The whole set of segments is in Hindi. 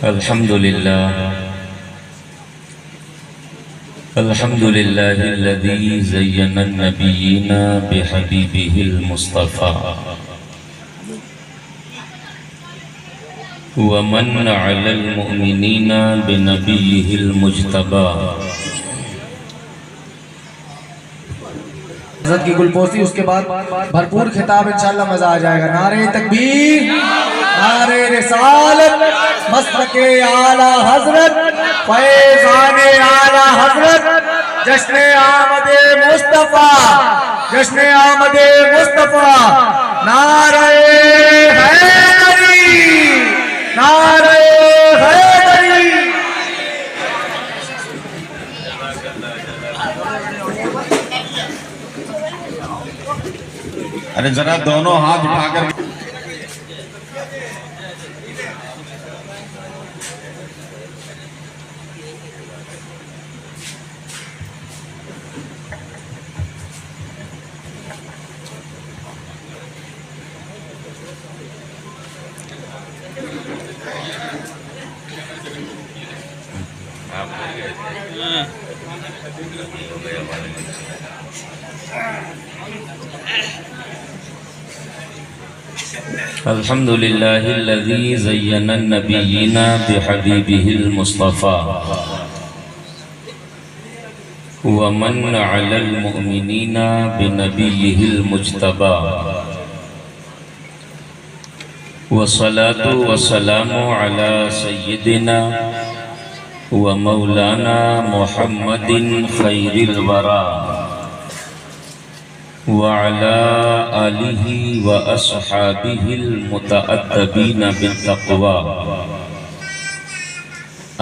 अल्हम्दुलिल्लाहिल्लज़ी ज़य्यना नबिय्यिना बिहबीबिहिल मुस्तफ़ा व मन अलल मुअमिनीना बिनबिय्यिहिल मुज्तबा। हज़रत की गुलपोसी, उसके बाद भरपूर खिताब, इंशाअल्लाह मजा आ जाएगा। नारे तकबीर, नारे रिसालत, मसलके आला हजरत, फैज़ाने आला हजरत, जश्न आमदे मुस्तफा, जश्न आमदे मुस्तफा। नारे हैदरी, नारे हैदरी। अरे जरा दोनों हाथ उठाकर अल्हम्दुलिल्लाहिल्लज़ी ज़य्यना नबिय्यिना बिहबीबिहिल मुस्तफ़ा व मन अलल मुअमिनीना बिनबिय्यिहिल मुज्तबा। वस्सलातु वस्सलामु अला सय्यिदिना व मौलाना मुहम्मदिन खैरिल वरा व अला आलिहि व अस्हाबिहिल मुतअद्दिबीना बित्तक़वा।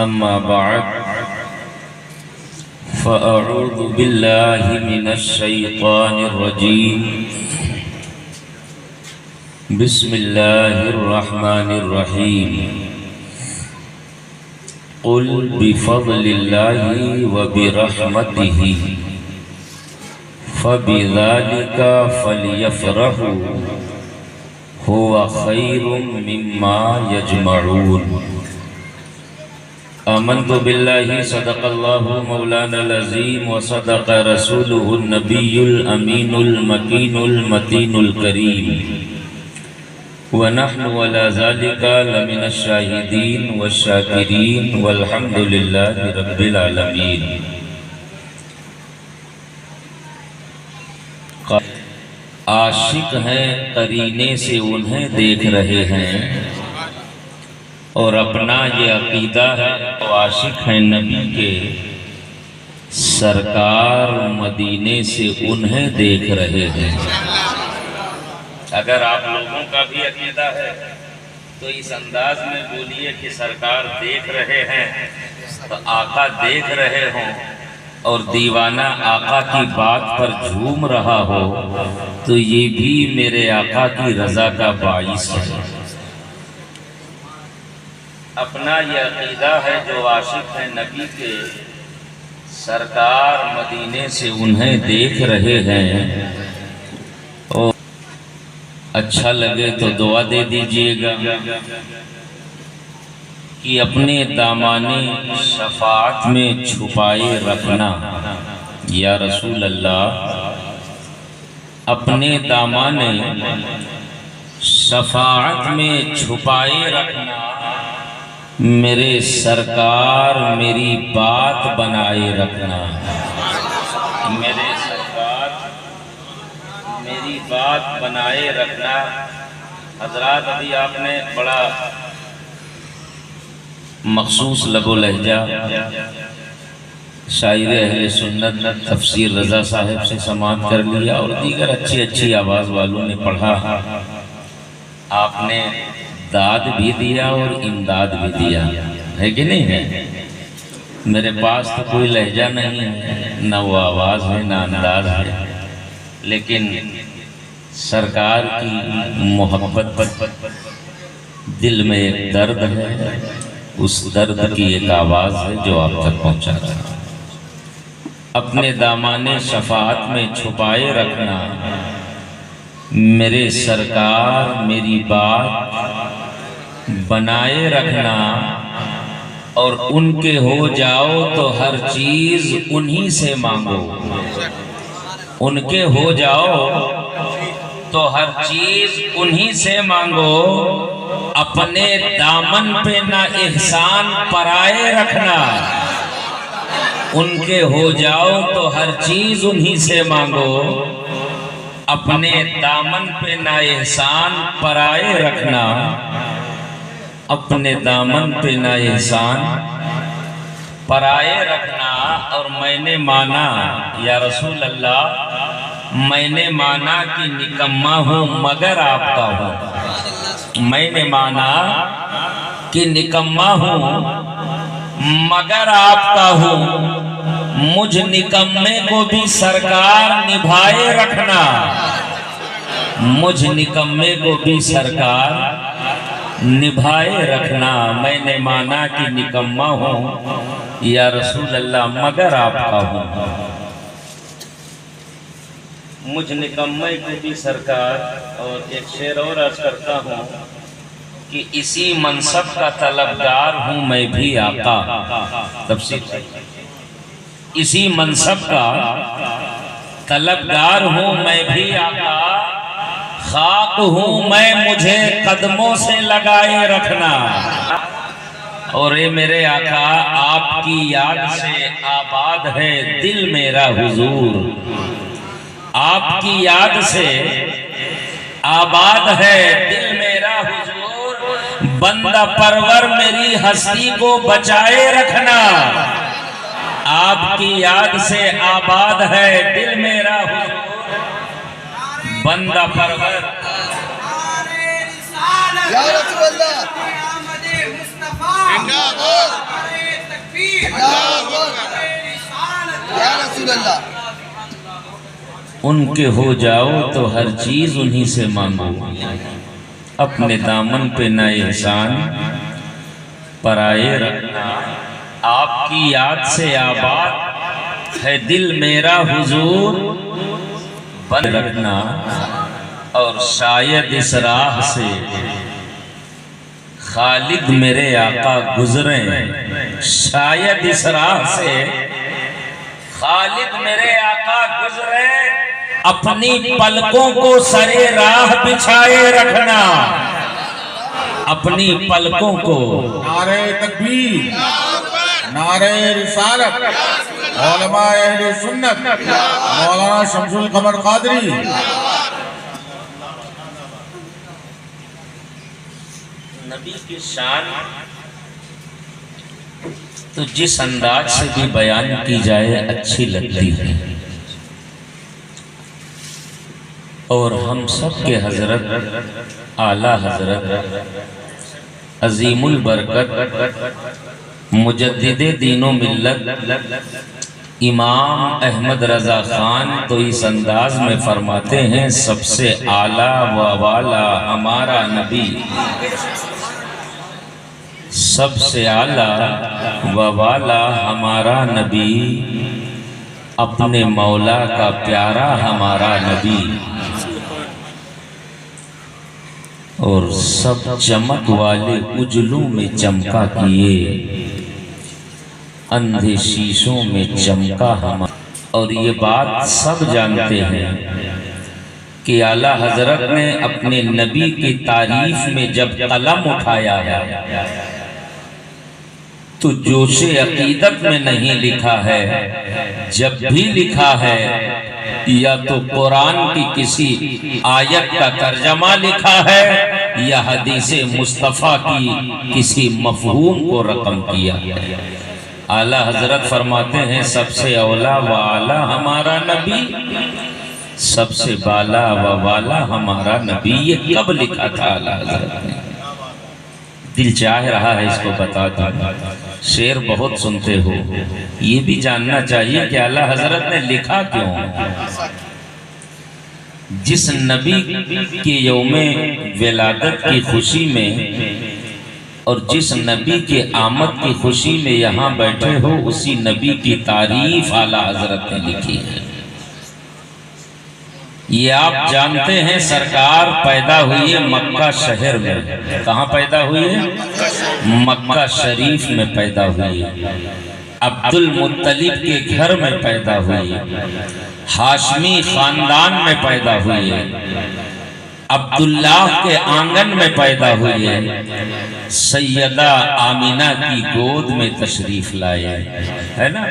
अम्मा बअद, फ़अऊज़ु बिल्लाहि मिनश शैतानिर रजीम। बिस्मिल्लाहिर रहमानिर रहीम। क़ुल बिफ़ज़लिल्लाहि व बिरहमतिहि फ़बिज़ालिका फ़लयफ़रहू हुवा ख़ैरुम मिम्मा यजमऊन। आमन्तु बिल्लाहि सदक़ल्लाहु मौलानल अज़ीम व सदक़ रसूलुहुन नबियुल अमीनुल मकीनुल मतीनुल करीम व नहनु अला ज़ालिका लमिनश शाहिदीन वश्शाकिरीन वल्हम्दुलिल्लाहि रब्बिल आलमीन। आशिक हैं करीने से उन्हें देख रहे हैं, और अपना ये अकीदा है तो आशिक हैं नबी के सरकार मदीने से उन्हें देख रहे हैं। अगर आप लोगों का भी अकीदा है तो इस अंदाज में बोलिए कि सरकार देख रहे हैं, तो आका देख रहे हों और दीवाना आका की बात पर झूम रहा हो तो ये भी मेरे आका की रजा का बाइस है। अपना ये अकीदा है जो आशिक है नबी के सरकार मदीने से उन्हें देख रहे हैं। और अच्छा लगे तो दुआ दे दीजिएगा कि अपने दामाने शफाअत में छुपाए रखना या रसूल अल्लाह। अपने दामाने शफाअत में छुपाए रखना, मेरे सरकार मेरी बात बनाए रखना। मेरे सरकार मेरी बात बनाए रखना। हजरात, अभी आपने बड़ा मखसूस लबो लहजा शायर अहले सुन्नत तफसीर रज़ा साहब से समाअत कर लिया और दीगर अच्छी अच्छी आवाज़ वालों ने पढ़ा। आपने दाद भी दिया और इमदाद भी दिया, है कि नहीं है? मेरे पास तो कोई लहजा नहीं है, ना वो आवाज़ है ना अंदाज है, लेकिन सरकार की मोहब्बत दिल में एक दर्द है, उस दर्द की एक आवाज़ है जो आप तक पहुँचा रहा है। अपने दामाने शफाअत में छुपाए रखना, मेरे सरकार मेरी बात बनाए रखना, और उनके हो जाओ तो हर चीज उन्हीं से मांगो। उनके हो जाओ तो हर चीज उन्हीं से मांगो, अपने दामन पे ना एहसान पराए रखना। उनके हो जाओ तो हर चीज उन्हीं से मांगो, अपने दामन पे ना एहसान पराए रखना। अपने दामन पे ना एहसान पराए रखना। और मैंने माना या रसूल अल्लाह, मैंने माना कि निकम्मा हूँ मगर आपका हूँ। मैंने माना कि निकम्मा हूँ मगर आपका हूँ। मुझ निकम्मे को भी सरकार निभाए रखना। मुझ निकम्मे को भी सरकार निभाए रखना। मैंने माना कि निकम्मा हूँ या रसूल अल्लाह मगर आपका हूँ। मुझ निकम्मे को भी सरकार। और एक शेर और अर्ज करता हूँ कि इसी मनसब का तलबगार हूँ मैं भी आका। तफसीर, इसी मनसब का तलबगार हूँ मैं भी आका। खाक हूँ मैं मुझे कदमों से लगाए रखना। और ये मेरे आका, आपकी याद से आबाद है दिल मेरा हुजूर। आपकी याद से आबाद है दिल मेरा हुजूर। बंदा परवर मेरी हस्ती को बचाए रखना। आपकी याद से आबाद है दिल मेरा हुजूर। बंदा परवर या रसूल अल्लाह या रसूल अल्लाह। उनके हो जाओ तो हर चीज उन्हीं से मांगो, अपने दामन पे ना एहसान पराए रखना। आपकी याद से आबाद है दिल मेरा हुजूर। बन रखना। और शायद इस राह से खालिद मेरे आका गुजरे। शायद इस राह से खालिद मेरे आका गुजरे। अपनी पलकों को सरे राह बिछाए रखना। अपनी पलकों को। नारे तकबीर, नारे रिसालत, उलमा अहले सुन्नत, मौलाना शमसुल कमर कादरी। नबी की शान तो जिस अंदाज से भी बयान की जाए अच्छी लगती है। और हम सब के हजरत आला हजरत अजीमुल बरकत मुजद्दिदे दीनो मिल्लत इमाम अहमद रजा खान तो इस अंदाज में फरमाते हैं, सबसे आला व वाला हमारा नबी। सबसे आला व वाला हमारा नबी, अपने मौला का प्यारा हमारा नबी। और सब चमक वाले उजलों में चमका किए, अंधे शीशों में चमका हमारा। और ये बात सब जानते हैं कि आला हजरत ने अपने नबी की तारीफ में जब कलम उठाया है तो जोशे अकीदत में नहीं लिखा है। जब भी लिखा है या तो कुरान की किसी आयत का तर्जमा लिखा है या हदीसे मुस्तफ़ा की किसी मफहूम को रकम किया। आला हजरत फरमाते हैं, सबसे औला व आला हमारा नबी, सबसे बाला व वाला हमारा नबी। ये कब लिखा था आला हजरत ने? दिल चाह रहा है इसको बता दूं। शेर बहुत सुनते हो, ये भी जानना चाहिए कि आला हजरत ने लिखा क्यों। जिस नबी के यौमे विलादत की खुशी में और जिस नबी के आमद की खुशी में यहाँ बैठे हो, उसी नबी की तारीफ आला हजरत ने लिखी है। ये आप जानते हैं सरकार पैदा हुई है मक्का शहर में। कहाँ पैदा हुई है? मक्का शरीफ में पैदा हुई है। अब्दुल मुत्तलिब के घर में पैदा हुई है। हाशमी खानदान में पैदा हुई है। अब्दुल्लाह के आंगन में पैदा हुई है। सैयदा आमिना की गोद में तशरीफ लाए, है ना।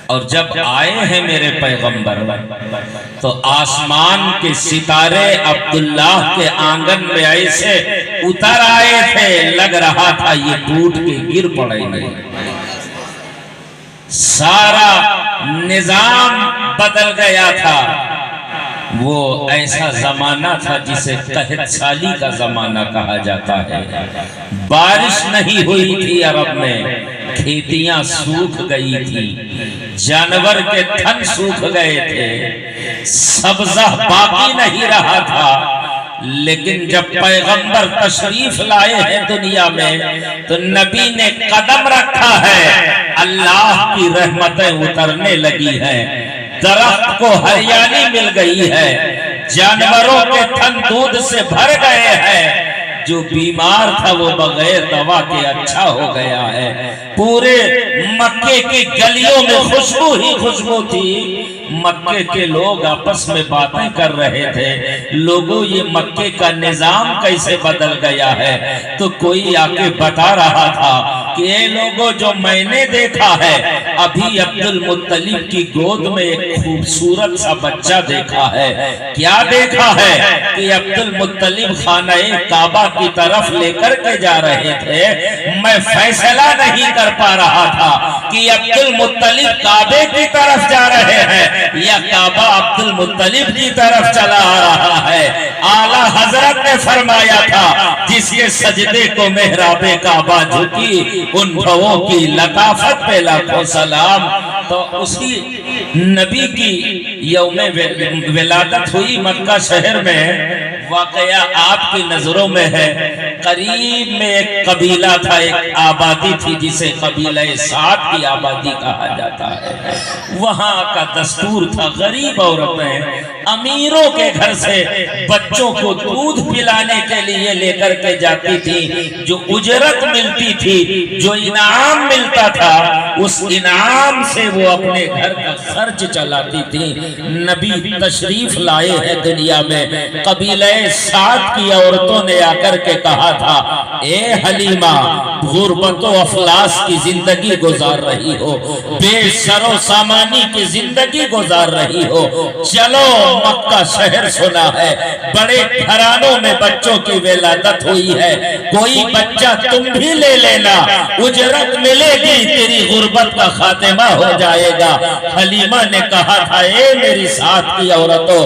और जब आए हैं मेरे पैगंबर तो आसमान के सितारे अब्दुल्लाह के आंगन में ऐसे उतर आए थे, लग रहा था ये टूट के गिर पड़ेंगे। सारा निजाम बदल गया था। वो ऐसा जमाना था जिसे कहत साली का जमाना कहा जाता है। बारिश नहीं हुई थी अरब में, खेतियां सूख गई थी, जानवर के थन सूख गए थे, सब्जा बाकी नहीं रहा था। लेकिन जब पैगंबर तशरीफ लाए हैं दुनिया में तो नबी ने कदम रखा है, अल्लाह की रहमतें उतरने लगी हैं, दरख्त को हरियाली मिल गई है, जानवरों के थन दूध से भर गए हैं, जो बीमार था वो बगैर दवा के अच्छा हो गया है। पूरे मक्के की गलियों में खुशबू ही खुशबू थी। मक्के के लोग आपस में बातें कर रहे थे, लोगों ये मक्के का निजाम कैसे बदल गया है। तो कोई आके बता रहा था कि ये लोगों जो मैंने देखा है, अभी अब्दुल मुत्तलिब की गोद में एक खूबसूरत सा बच्चा देखा है। क्या देखा है कि अब्दुल मुत्तलिब खाना-ए काबा की तरफ लेकर के जा रहे थे। मैं फैसला नहीं कर पा रहा था कि अब्दुल मुत्तलिब काबे की तरफ जा रहे हैं या काबा अब्दुल मुत्तलिब की तरफ चला आ रहा है। आला हजरत ने फरमाया था, जिसके सजदे को मेहराबे काबा झुकी, उन भवों की लताफत पे लाखों सलाम। तो उसी नबी की यौमे विलादत हुई मक्का शहर में। वाकया आपकी नजरों में है, करीब में एक कबीला था, एक आबादी थी जिसे कबीला साद की आबादी कहा जाता है। वहां का दस्तूर था, गरीब औरतें अमीरों के घर से बच्चों को दूध पिलाने के लिए लेकर के जाती थी। जो उजरत मिलती थी, जो इनाम मिलता था, उस इनाम से वो अपने घर का खर्च चलाती थी। नबी तशरीफ लाए हैं दुनिया में, कबीले साद की औरतों ने आकर के कहा था, ए हलीमा, गुर्बत व अफलास की जिंदगी गुजार रही हो, बेसरो सामानी की जिंदगी गुजार रही हो, चलो मक्का शहर सुना है, बड़े घरानों में बच्चों की विलादत हुई है, कोई बच्चा तुम भी ले लेना, उजरत मिलेगी, तेरी गुर्बत का खात्मा हो जाएगा। हलीमा ने कहा था, ए मेरी साथ की औरतों,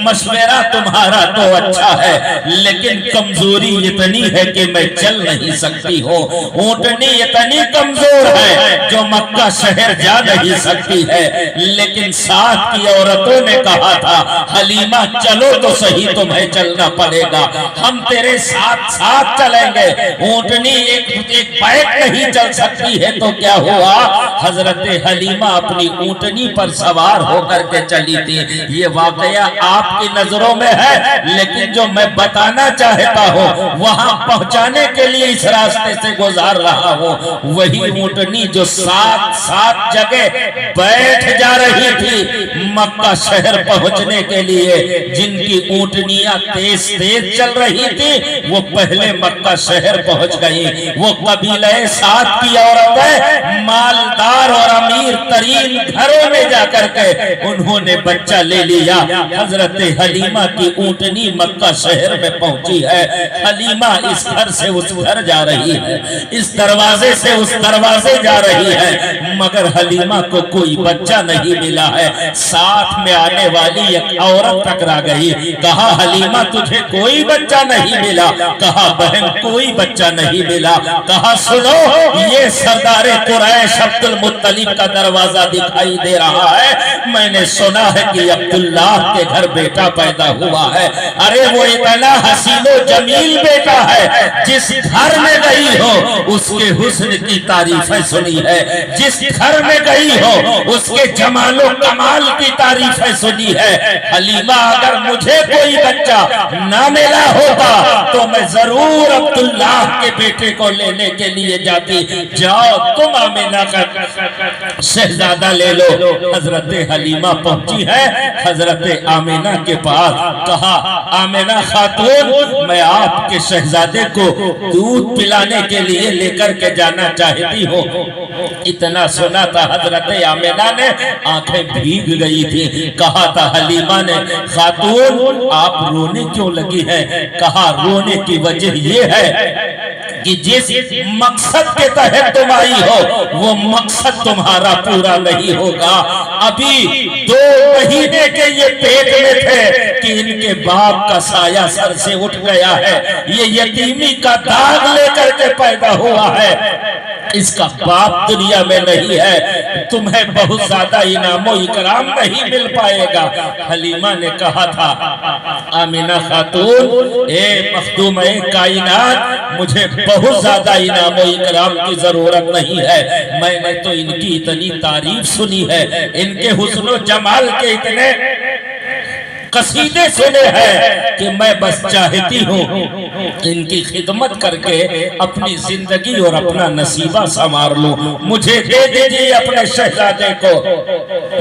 मशवरा तुम्हारा तो अच्छा है, लेकिन कमजोरी इतनी है कि मैं चल नहीं सकती हूँ। ऊंटनी इतनी कमजोर है जो मक्का शहर जा नहीं सकती है। लेकिन साथ की औरतों ने कहा था, हलीमा चलो तो सही, तुम्हें चलना पड़ेगा, हम तेरे साथ साथ चलेंगे। ऊंटनी एक पैक नहीं चल सकती है तो क्या हुआ, हजरत हलीमा अपनी ऊंटनी पर सवार होकर के चली थी। ये वाकया आपकी नजरों में है, लेकिन जो मैं बताना चाहता हूँ, वहां पहुंचाने के लिए इस रास्ते से गुजार रहा हूँ। वही ऊंटनी जो सात सात जगह बैठ जा रही थी मक्का शहर पहुंचने के लिए, जिनकी ऊंटनियां तेज तेज चल रही थी, वो पहले मक्का शहर पहुंच गई। वो कबीले साद की औरतें मालदार और अमीर तरीन घरों में जाकर के उन्होंने बच्चा ले लिया। हजरत हलीमा की ऊंटनी मक्का शहर में पहुंची है। हलीमा इस घर से उस घर जा रही है, इस दरवाजे से उस दरवाजे जा रही है, मगर हलीमा को कोई बच्चा नहीं मिला है। साथ में आने वाली एक औरत टकरा गई, कहा हलीमा तुझे कोई बच्चा नहीं मिला, कहा बहन कोई बच्चा नहीं मिला, कहा सुनो ये सरदारे कुरैश अब्दुल मुत्तलिब का दरवाजा दिखाई दे रहा है, मैंने सुना है कि अब्दुल्लाह के घर बेटा पैदा हुआ है। अरे वो इतना हसीनो जमील बेटा है है। जिस घर में गई हो उसके हुस्न की तारीफें सुनी है, जिस घर में गई हो उसके जमालो कमाल की तारीफें सुनी है। हलीमा, अगर मुझे कोई बच्चा ना मिला होता तो मैं जरूर अब्दुल्लाह के बेटे को लेने के लिए जाती। जाओ तुम आमिना का शहजादा ले लो। हजरत हलीमा पहुंची है हजरत आमिना के पास। कहा, आमिना खातून, मैं आपके शहजादे को दूध पिलाने के लिए लेकर के जाना चाहती हूँ। इतना सुना था हजरत आमिना ने आंखें भीग गई थी। कहा था हलीमा ने, खातून आप रोने क्यों लगी है? कहा, रोने की वजह ये है कि जिस मकसद के तहत तुम आई हो वो मकसद तुम्हारा पूरा नहीं होगा। अभी 2 महीने के ये पेट में थे कि इनके बाप का साया सर से उठ गया है। ये यतीमी का दाग लेकर के पैदा हुआ है। इसका बाप दुनिया में नहीं है। तुम्हें बहुत ज्यादा इनामो इकराम नहीं मिल पाएगा। हलीमा ने कहा था, आमिना खातून, ए मखदूम-ए कायनात, मुझे बहुत ज्यादा इनामो इकराम की जरूरत नहीं है। मैंने तो इनकी इतनी तारीफ सुनी है, इनके हुस्न जमाल के इतने कसीदे सुने हैं कि मैं बस चाहती हूँ इनकी खिदमत करके अपनी जिंदगी और अपना नसीबा संवार लूं। मुझे दे दीजिए अपने शहजादे को।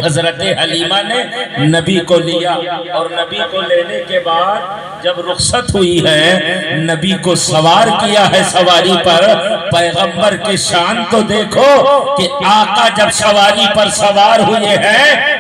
हजरत हलीमा ने नबी को लिया और नबी को लेने के बाद जब रुखसत हुई है, नबी को सवार किया है सवारी पर। पैगंबर की शान तो देखो कि आका जब सवारी पर सवार हुए हैं,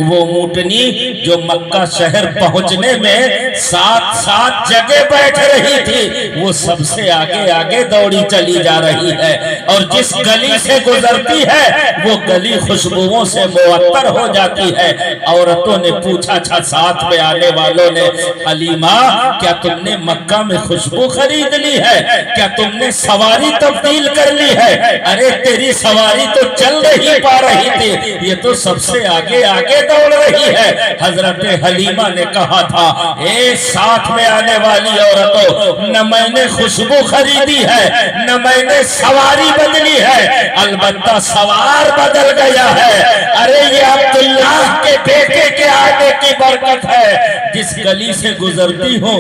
वो ऊँटनी जो मक्का शहर पहुंचने में 7 जगह बैठ रही थी, वो सबसे आगे आगे दौड़ी चली जा रही है। और जिस गली से गुजरती है वो गली खुशबुओं से मुअत्तर हो जाती है। औरतों ने पूछा था साथ में आने वालों ने, हलीमा, क्या तुमने मक्का में खुशबू खरीद ली है? क्या तुमने सवारी तब्दील कर ली है? अरे तेरी सवारी तो चल नहीं पा रही थी, ये तो सबसे आगे आगे दौड़ रही है। हजरत हलीमा ने कहा था, ए साथ में आने वाली औरतों, न मैंने खुशबू खरीदी है न मैंने सवारी बदली है, अलबत्ता सवार बदल गया है। अरे ये अब्दुल्लाह के बेटे के आने की बरकत है। जिस गली से गुजरती हो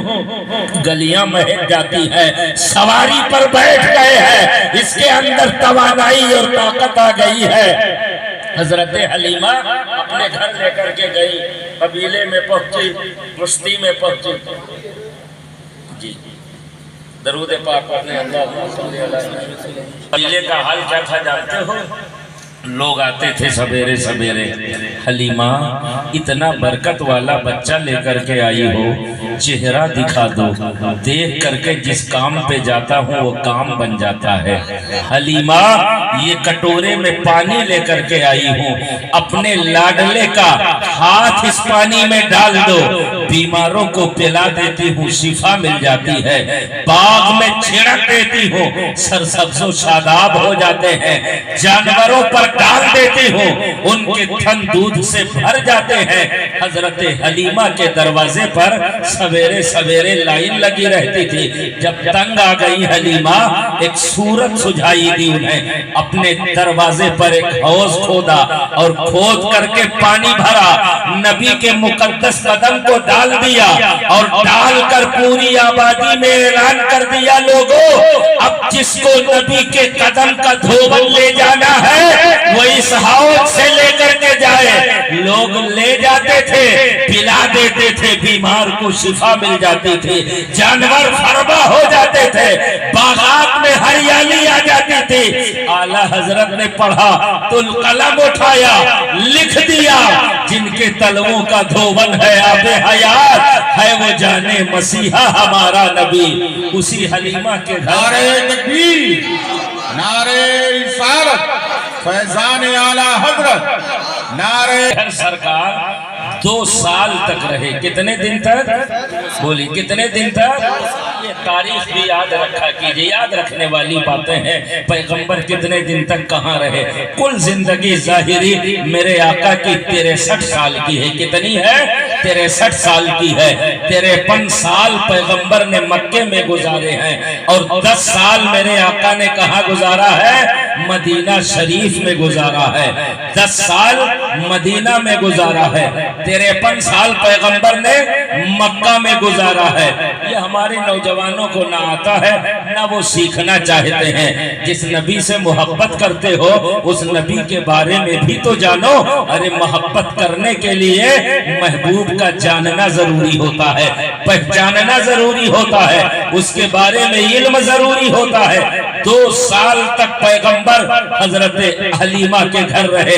गलियां महक जाती है। सवारी पर बैठ गए हैं, इसके अंदर तवानाई और ताकत आ गई है। हजरत हलीमा अपने घर लेकर के गई, कबीले में पहुंची, मुश्ती में पहुंची। जी, दरूद पाक पढ़ने। कबीले का हाल क्या था जानते हो? लोग आते थे सवेरे सवेरे, हलीमा इतना बरकत वाला बच्चा लेकर के आई हो, चेहरा दिखा दो, देख करके जिस काम पे जाता हूँ वो काम बन जाता है। हलीमा, ये कटोरे में पानी लेकर के आई हूँ, अपने लाडले का हाथ इस पानी में डाल दो, बीमारों को पिला देती हूँ, शिफा मिल जाती है। बाग में छिड़क देती हूँ, सरसब्जो शादाब हो जाते हैं। जानवरों पर डाल देती हूँ, उनके थन दूध से भर जाते हैं। हजरत हलीमा के दरवाजे पर सवेरे सवेरे लाइन लगी रहती थी। जब तंग आ गई हलीमा, एक सूरत सुझाई दी उन्हें। अपने दरवाजे पर एक हौज खोदा और खोद करके पानी भरा, नबी के मुकद्दस कदम को डाल दिया और डालकर पूरी आबादी में ऐलान कर दिया, लोगों, अब जिसको नबी के कदम का धोबन ले जाना है वो इस हौज से लेकर के जाए। लोग ले जाते थे, पिला देते थे, बीमार को शिफा मिल जाती थी, जानवर फरबा हो जाते थे, बागात में हरियाली आ जाती थी। आला हजरत ने पढ़ा, तुल कलम उठाया, लिख दिया, जिनके तलवों का धोवन है आबे हयात है, वो जाने मसीहा हमारा नबी। उसी हलीमा के नारे तकबीर, नारे रिसालत, फैजान आला हजरत, नारे। सरकार 2 साल तक रहे। कितने दिन तक? बोली, कितने दिन तक? ये तारीख भी याद रखा कीजिए, याद रखने वाली बातें हैं। पैगंबर कितने दिन तक कहाँ रहे? कुल जिंदगी जाहिरी मेरे आका की 63 साल की है। कितनी है? 63 साल की है। 53 साल पैगंबर ने मक्के में गुजारे हैं और 10 साल मेरे आका ने कहा गुजारा है, मदीना शरीफ में गुजारा है। 10 साल मदीना में गुजारा है, 53 साल पैगंबर ने मक्का में गुजारा है। ये हमारे नौजवानों को ना आता है ना वो सीखना चाहते हैं। जिस नबी से मोहब्बत करते हो उस नबी के बारे में भी तो जानो। अरे मोहब्बत करने के लिए महबूब का जानना जरूरी होता है, पहचानना जरूरी होता है, उसके बारे में इल्म जरूरी होता है। 2 साल तक पैगंबर हजरत हलीमा के घर रहे।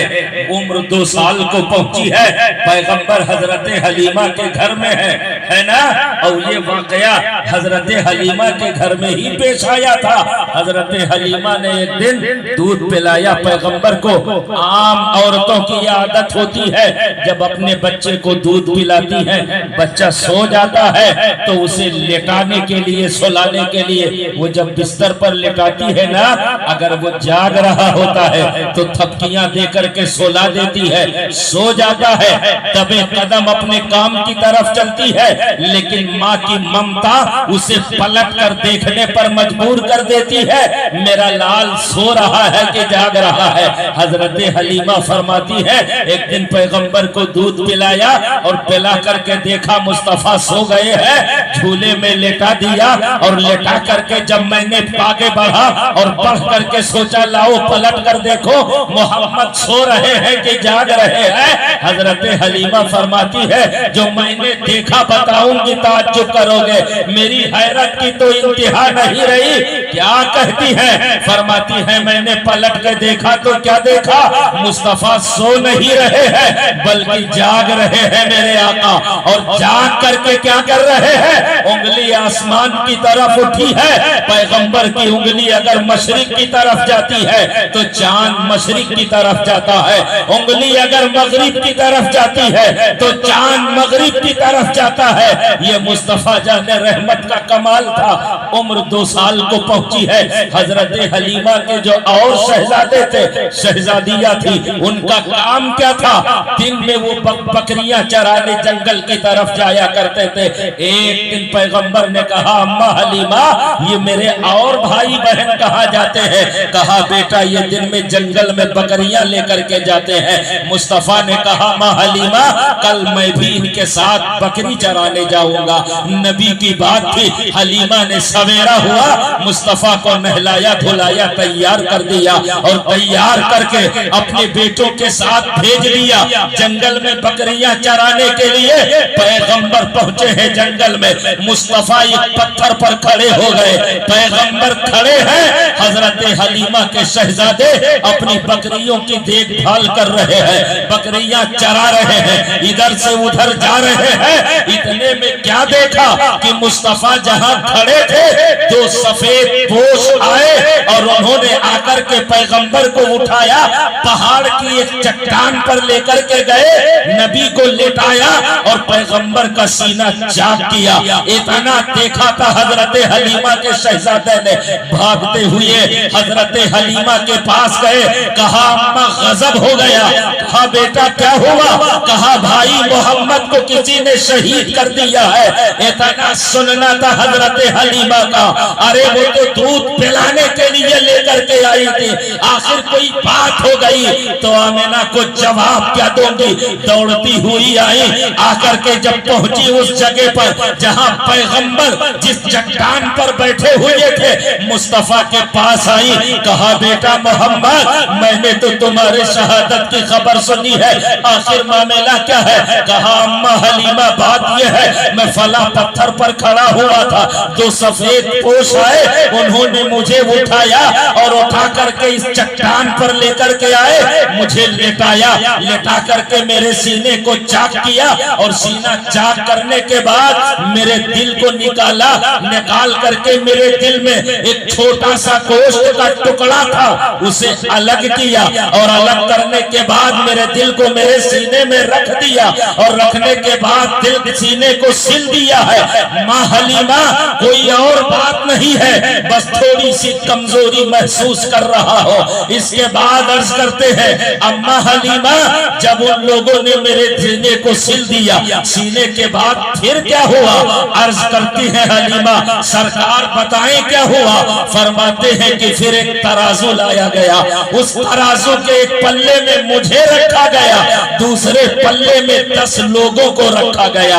उम्र 2 साल को पहुंची है, पैगंबर हजरत हलीमा के घर में है ना। और ये वाकया हजरत हलीमा के घर में ही पेश आया था। हजरत हलीमा ने एक दिन दूध पिलाया पैगंबर को। आम औरतों की आदत होती है, जब अपने बच्चे को दूध पिलाती है, बच्चा सो जाता है तो उसे लेटाने के लिए, सुलाने के लिए वो जब बिस्तर पर लेटाती है ना, अगर वो जाग रहा होता है तो थपकियां दे करके सुला देती है, सो जाता है, दबे कदम अपने काम की तरफ चलती है। लेकिन माँ की ममता उसे पलट कर देखने पर मजबूर कर देती है, मेरा लाल सो रहा है कि जाग रहा है। हजरत हलीमा फरमाती है, एक दिन पैगंबर को दूध पिलाया और पिला करके देखा मुस्तफा सो गए हैं, झूले में लेटा दिया और लेटा करके जब मैंने आगे बढ़ा और बढ़ करके सोचा लाओ पलट कर देखो मोहम्मद सो रहे हैं कि जाग रहे हैं। हजरत हलीमा फरमाती है, जो मैंने देखा बताऊंगी ताज्जुब करोगे, मेरी हैरत की तो इंतहा नहीं रही। क्या कहती है? फरमाती है, मैंने पलट के देखा तो क्या देखा, मुस्तफा सो नहीं रहे हैं बल्कि जाग रहे हैं मेरे आका। और जाग करके क्या कर रहे हैं, उंगली आसमान की तरफ उठी है। पैगंबर की उंगली अगर मशरिक की तरफ जाती है तो चांद मशरिक की तरफ जाता है, उंगली अगर मगरिब की तरफ जाती है तो चांद मगरिब की तरफ जाता है। ये मुस्तफा जाने रहमत का कमाल था। उम्र 2 साल को पहुंची है। हजरत हलीमा के जो और शहजादे थे, शहजादियां थी, उनका काम क्या था, दिन में वो बकरियां चराने जंगल की तरफ जाया करते थे। एक दिन पैगंबर ने कहा, अम्मा हलीमा ये मेरे और भाई बहन कहाँ जाते हैं? कहा, बेटा ये दिन में जंगल में बकरियां लेकर के जाते हैं। मुस्तफा ने कहा, माँ हलीमा कल मैं भी इनके साथ बकरी चराने जाऊंगा। नबी की बात थी। हलीमा ने सवेरा हुआ, मुस्तफा को नहलाया धुलाया, तैयार कर दिया और तैयार करके अपने बेटों के साथ भेज दिया जंगल में बकरियां चराने के लिए। पैगंबर पहुंचे हैं जंगल में, मुस्तफा एक पत्थर पर खड़े हो गए, पैगंबर खड़े हैं, हजरत हलीमा के शहजादे अपनी बकरियों की देखभाल कर रहे हैं, बकरियां चरा रहे हैं, इधर से उधर जा रहे हैं। इतने में क्या देखा कि मुस्तफा जहां खड़े थे 2 सफेद पोश आए और उन्होंने आकर के पैगंबर को उठाया, पहाड़ की एक चट्टान पर लेकर के गए, नबी को लेटाया और पैगंबर का सीना चाक किया। इतना देखा था हजरत हलीमा के शहजादे ने, भागते हुए हजरत हलीमा के पास गए, कहा अम्मा गजब हो गया। कहा बेटा क्या हुआ? कहा भाई मोहम्मद को किसी ने शहीद कर दिया है। इतना सुनना था हजरत हलीमा का। अरे वो तो दूध पिलाने के लिए लेकर के आई थी, आखिर कोई बात हो गई तो आमिना को जवाब क्या दूंगी। दौड़ती हुई आई, आकर के जब पहुंची उस जगह पर जहां पैगंबर जिस चट्टान पर बैठे हुए थे, मुस्तफा के पास आई, कहा बेटा मोहम्मद मैंने तो तुम्हारे शहादत की खबर सुनी है, आखिर मामला क्या है? कहा अम्मा हलीमा बात यह है, मैं फला पत्थर पर खड़ा हुआ था, 2 सफेद पोश आए, उन्होंने मुझे उठाया और उठा करके इस चट्टान पर लेकर के आए, मुझे लेटाया, लेटा करके मेरे सीने को चाक किया और सीना चाक करने के बाद मेरे दिल को निकाला, निकाल करके मेरे दिल में एक छोटा छोटा सा गोश्त का टुकड़ा था उसे अलग किया और अलग करने के बाद मेरे दिल को मेरे सीने में रख दिया और रखने के बाद दिल सीने को सिल दिया है। माँ हलीमा कोई और बात नहीं है, बस थोड़ी सी कमजोरी महसूस कर रहा हो। इसके बाद अर्ज करते हैं अम्मा हलीमा जब उन लोगों ने मेरे सीने को सिल दिया, सीने के बाद फिर क्या हुआ? अर्ज करती है हलीमा सरकार बताएं क्या हुआ? फरमाते हैं कि फिर एक तराजू लाया गया, उस तराजू के एक पल्ले में मुझे रखा गया, दूसरे पल्ले में 10 लोगों को रखा गया,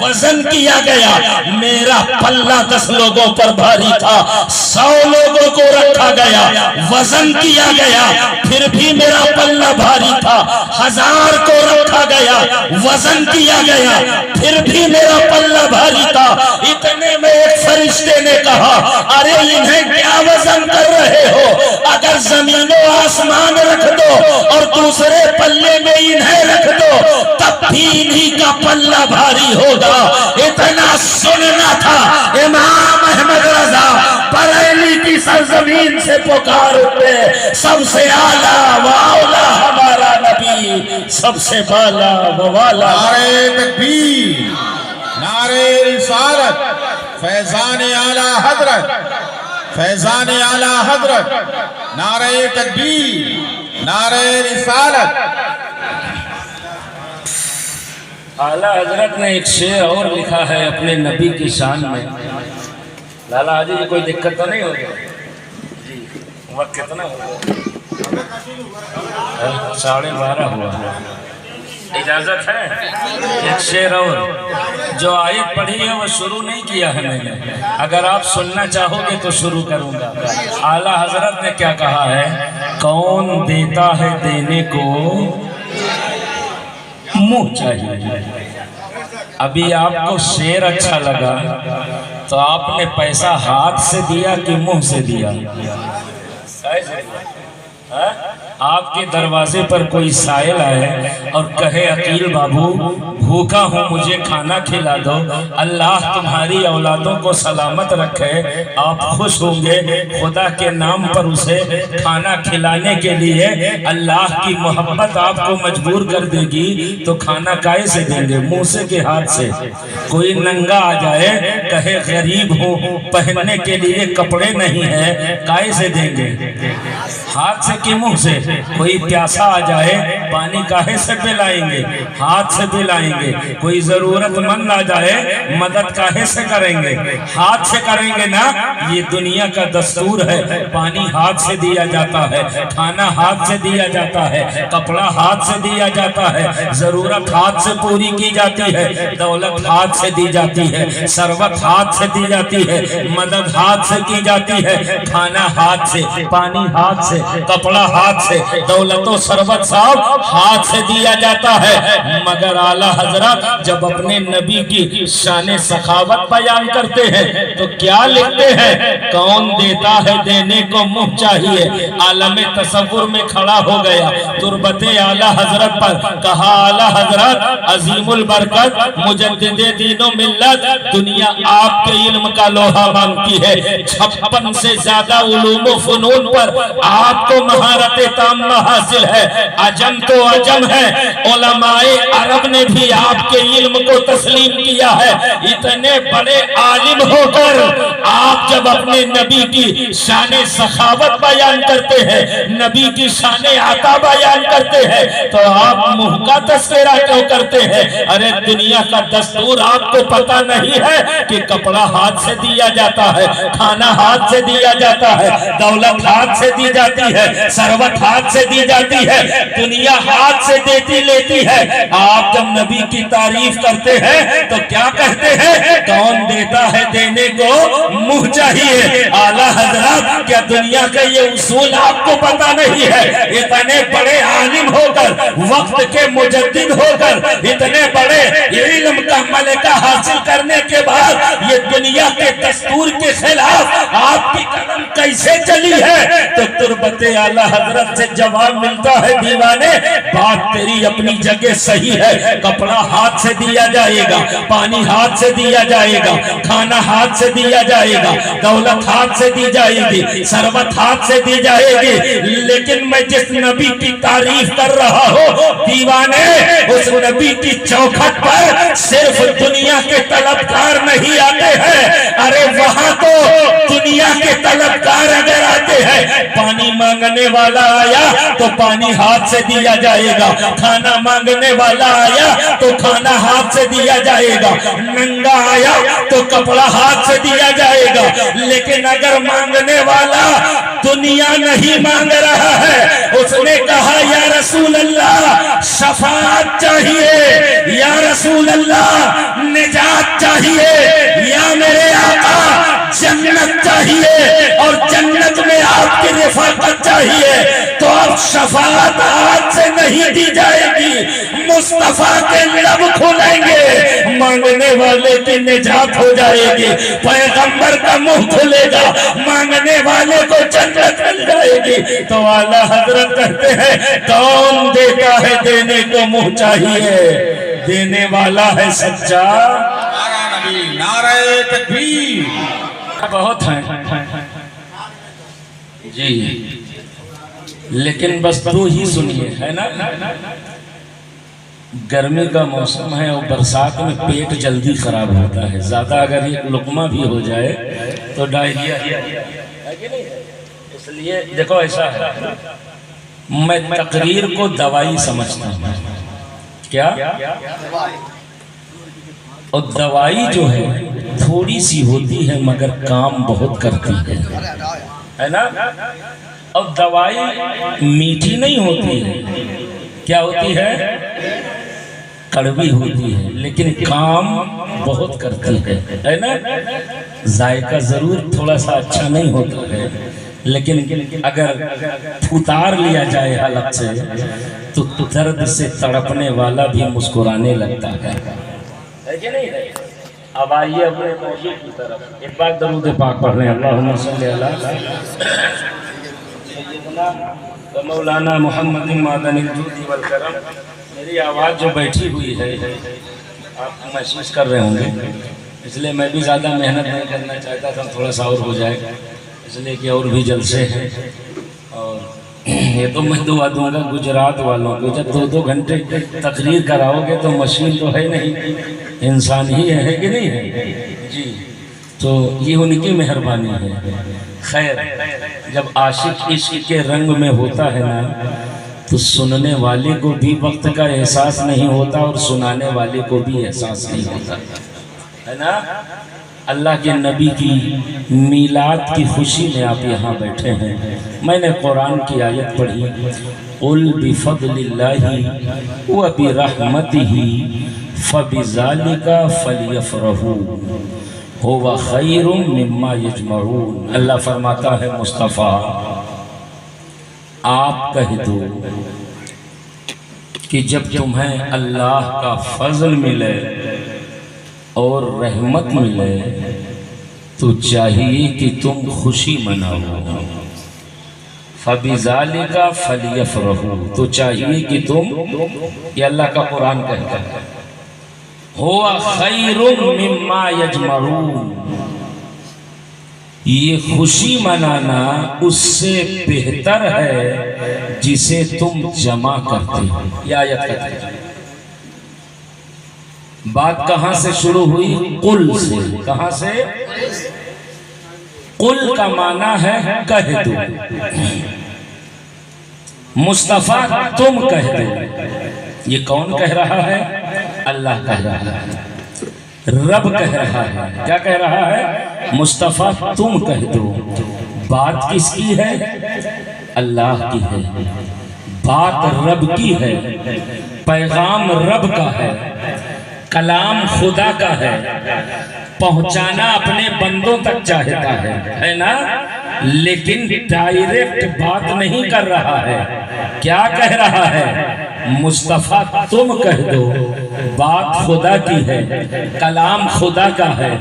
वजन किया गया। मेरा पल्ला 10 लोगों पर भारी था, 100 लोगों को रखा गया, वजन किया गया, फिर भी मेरा पल्ला भारी था। 1000 को रखा गया, वजन किया गया, फिर भी मेरा पल्ला भारी था। इतने में एक फरिश्ते ने कहा अरे इन्हें क्या वजन कर रहे हो? अगर जमीनों आसमान रख दो और दूसरे पल्ले में इन्हें रख दो तब भी इन्हीं का पल्ला भारी होगा। इतना सुनना था। इमाम अहमद रजा बरेली की सरजमीन से पुकार उठे सबसे आला वाला हमारा नबी, सबसे बाला वाला। नारे तकबीर, नारे रिसालत, फैजान आला हजरत, फैजान आला हजरत, नारे तकबीर, नारे रिसालत। आला हजरत ने एक शेर और लिखा है अपने नबी की शान में। लाला हाजी जी कोई दिक्कत तो नहीं हो गई जी? वक्त कितना हो गया? 12:30 हुआ। इजाजत है? एक शेर और जो आयत पढ़ी है वो शुरू नहीं किया है मैंने, अगर आप सुनना चाहोगे तो शुरू करूंगा। आला हजरत ने क्या कहा है? कौन देता है देने को मुंह चाहिए। अभी आपको शेर अच्छा लगा तो आपने पैसा हाथ से दिया कि मुंह से दिया? आपके दरवाजे पर कोई साइल आए और कहे अकील बाबू भूखा हूँ मुझे खाना खिला दो, अल्लाह तुम्हारी औलादों को सलामत रखे, आप खुश होंगे। खुदा के नाम पर उसे खाना खिलाने के लिए अल्लाह की मोहब्बत आपको मजबूर कर देगी तो खाना काहे से देंगे? मुंह से के हाथ से? कोई नंगा आ जाए कहे गरीब हूँ पहनने के लिए कपड़े नहीं है, काहे से देंगे? हाथ से कि मुंह से? कोई प्यासा आ जाए पानी काहे से पिलाएंगे? हाथ से पिलाएंगे। कोई जरूरतमंद आ जाए मदद काहे से करेंगे? हाथ से करेंगे ना। ये दुनिया का दस्तूर है, पानी हाथ से दिया जाता है, खाना हाथ से दिया जाता है, कपड़ा हाथ से दिया जाता है, जरूरत हाथ से पूरी की जाती है, दौलत हाथ से दी जाती है, सरबत हाथ से दी जाती है, मदद हाथ से की जाती है, खाना हाथ से, पानी हाथ से, कपड़ा हाथ से, दौलतो सरबत साहब हाथ से दिया जाता है। मगर आला हजरत जब अपने नबी की शान सखावत बयान करते हैं तो क्या लिखते हैं? कौन देता है देने को मुंह चाहिए। आलम तसव्वुर में खड़ा हो गया, तुरबते आला हजरत पर कहा आला हजरत अजीमुल बरकत मुजद्दिदे दीनो मिल्लत, दुनिया आपके इल्म का लोहा मांगती है। 56 से ज्यादा उलूम फनून पर आपको महारत ताम्मा हासिल है। अजम तो अजम है, उलमाए अरब ने भी आपके इल्म को तस्लीम किया है। इतने बड़े आलिम होकर आप जब अपने नबी की शान सखावत बयान करते हैं, नबी की शान आता बयान करते हैं तो आप मुंह का तस्करा क्यों करते हैं? अरे दुनिया का दस्तूर आपको पता नहीं है कि कपड़ा हाथ से दिया जाता है, खाना हाथ से दिया जाता है, दौलत हाथ से दी जाती है, सरबत हाथ से दी जाती है, दुनिया हाथ से देती लेती है। आप जब नबी की तारीफ करते हैं तो क्या कहते हैं? कौन देता है देने को मुंह चाहिए। आला हजरत क्या दुनिया का ये उसूल आपको पता नहीं है? इतने बड़े आलिम होकर, वक्त के मुजद्दिद होकर, इतने बड़े इल्म का मलका हासिल करने के बाद ये दुनिया के दस्तूर के खिलाफ आपकी कदम कैसे चली है? तो तुरबत आला हजरत से जवाब मिलता है, दीवाने बात तेरी अपनी जगह सही है। कपड़ा हाथ से दिया जाएगा, पानी हाथ से दिया जाएगा, खाना हाथ से दिया जाएगा, दौलत हाथ से दी जाएगी, शरबत हाथ से दी जाएगी, लेकिन मैं जिस नबी की तारीफ कर रहा हूँ दीवाने, उस नबी की चौखट पर सिर्फ दुनिया के तलबकार नहीं आते हैं। अरे वहां तो दुनिया के तलबकार अगर आते हैं, पानी मांगने वाला आया तो पानी हाथ से दिया जाएगा, खाना मांगने वाला आया तो खाना हाथ से दिया जाएगा, नंगा आया तो कपड़ा हाथ से दिया जाएगा। लेकिन अगर मांगने वाला दुनिया नहीं मांग रहा है, उसने कहा या रसूल अल्लाह शफाअत चाहिए, या रसूल अल्लाह निजात चाहिए, या मेरे आका जन्नत चाहिए और जन्नत में आपकी रिफाकत चाहिए, तो अब शफाअत हाथ से नहीं दी जाएगी, मुस्तफा के लब खुलेंगे, मांगने वाले की निजात हो जाएगी, पैगंबर का मुंह खुलेगा, मांगने वाले को जन्नत मिल जाएगी। तो आला हजरत कहते हैं कौन देता है, देने को मुंह चाहिए, देने वाला है सच्चा। नारे तकबीर। बहुत हैं जी, लेकिन बस दो ही सुनिए, है ना। गर्मी का मौसम है और बरसात में पेट जल्दी खराब होता है, ज्यादा अगर ये लुकमा भी हो जाए तो डायरिया है कि नहीं। इसलिए देखो ऐसा है, मैं तकरीर को दवाई समझता हूँ। क्या? और दवाई जो है थोड़ी सी होती है मगर काम बहुत करती है ना। और दवाई मीठी नहीं होती है, क्या होती है? कड़वी होती है, लेकिन काम बहुत करती है ना। जायका जरूर थोड़ा सा अच्छा नहीं होता है, लेकिन अगर उतार लिया जाए हलक से तो दर्द से तड़पने वाला भी मुस्कुराने लगता है कि नहीं। अब आइए अपने मौजूद की तरफ, एक बार दरूद पाक पढ़ रहे हैं, अल्लाहुम्मा सल्ली अला सय्यिदना व मौलाना मुहम्मद मादनिल जूदी वल करम। मेरी आवाज़ जो बैठी हुई है आप महसूस कर रहे होंगे, इसलिए मैं भी ज़्यादा मेहनत नहीं करना चाहता था, थोड़ा सा और हो जाएगा, इसलिए कि और भी जलसे हैं। और ये तो मैं दुआ दूंगा गुजरात वालों को, जब 2-2 घंटे तकरीर कराओगे तो मशीन तो है नहीं, इंसान ही है कि नहीं है जी। तो ये उनकी मेहरबानी है। खैर, जब आशिक इश्क के रंग में होता है ना, तो सुनने वाले को भी वक्त का एहसास नहीं होता और सुनाने वाले को भी एहसास नहीं होता, है ना। अल्लाह के नबी की मीलाद की खुशी में आप यहाँ बैठे हैं। मैंने कुरान की आयत पढ़ी, उल बिफद्लिल्लाहि व बिरहमतिही फबिज़ालिका फलियफ़रहू हुवा खैरुम मिम्मा यजमऊन। अल्लाह फरमाता है मुस्तफ़ा आप कह दो कि जब तुम्हें अल्लाह का फजल मिले और रहमत मिले तो चाहिए कि तुम खुशी मनाओ। फबिज़ालिका फलियफ़रहू, तो चाहिए कि तुम, ये अल्लाह का कुरान कहता है, हुवा खैरुम मिम्मा यजमऊन, ये खुशी मनाना उससे बेहतर है जिसे तुम जमा करते हो। ये आयत कहती है। बात कहां से शुरू हुई? कुल से। कहां से? कुल का माना है कह दो, मुस्तफा तुम कह दो। ये कौन कह रहा है? अल्लाह कह रहा है, रब कह रहा है। क्या कह रहा है? मुस्तफा तुम कह दो। बात किसकी है? अल्लाह की है, बात रब की है, पैगाम रब का है, कलाम खुदा का है, पहुंचाना अपने बंदों तक चाहता है ना। लेकिन डायरेक्ट बात नहीं कर रहा है। क्या कह रहा है? मुस्तफा तुम कह दो, बात खुदा की है, कलाम खुदा का है,